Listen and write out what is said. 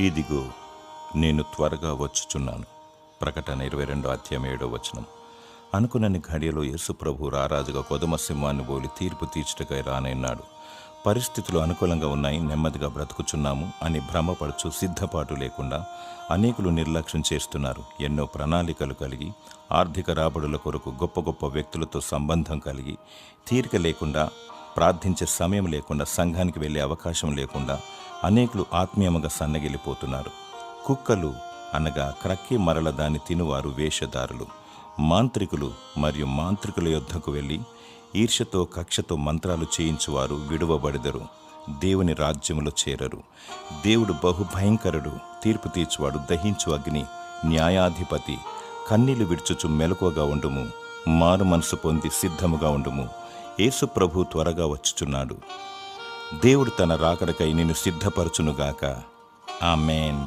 ఇదిగో నేను త్వరగా వచ్చుచున్నాను. ప్రకటన 22:7. అనుకునని ఘడియలో యేసు ప్రభు రారాజుగా కొదమ సింహాన్ని బోలి తీర్పు తీర్చుటకై రానన్నాడు. పరిస్థితులు అనుకూలంగా ఉన్నాయి, నెమ్మదిగా బ్రతుకుచున్నాము అని భ్రమపడుచు సిద్ధపాటు లేకుండా అనేకులు నిర్లక్ష్యం చేస్తున్నారు. ఎన్నో ప్రణాళికలు కలిగి ఆర్థిక రాబడుల కొరకు గొప్ప గొప్ప వ్యక్తులతో సంబంధం కలిగి తీరిక లేకుండా, ప్రార్థించే సమయం లేకుండా, సంఘానికి వెళ్ళే అవకాశం లేకుండా అనేకులు ఆత్మీయంగా సన్నగిలిపోతున్నారు. కుక్కలు అనగా క్రక్కి మరల దాన్ని తినువారు వేషధారులు, మాంత్రికులు మరియు మాంత్రికుల యొద్దకు వెళ్ళి ఈర్ష్యతో కక్షతో మంత్రాలు చేయించువారు విడువబడెదరు, దేవుని రాజ్యములో చేరరు. దేవుడు బహుభయంకరుడు, తీర్పు తీర్చువాడు, దహించు అగ్ని, న్యాయాధిపతి. కన్నీళ్లు విడుచుచు మెలకువగా ఉండుము, మారు మనసు పొంది సిద్ధముగా ఉండుము. యేసు ప్రభు త్వరగా వచ్చుచున్నాడు. దేవుడు తన రాకడకై నిన్ను సిద్ధపరచునుగాక. ఆమేన్.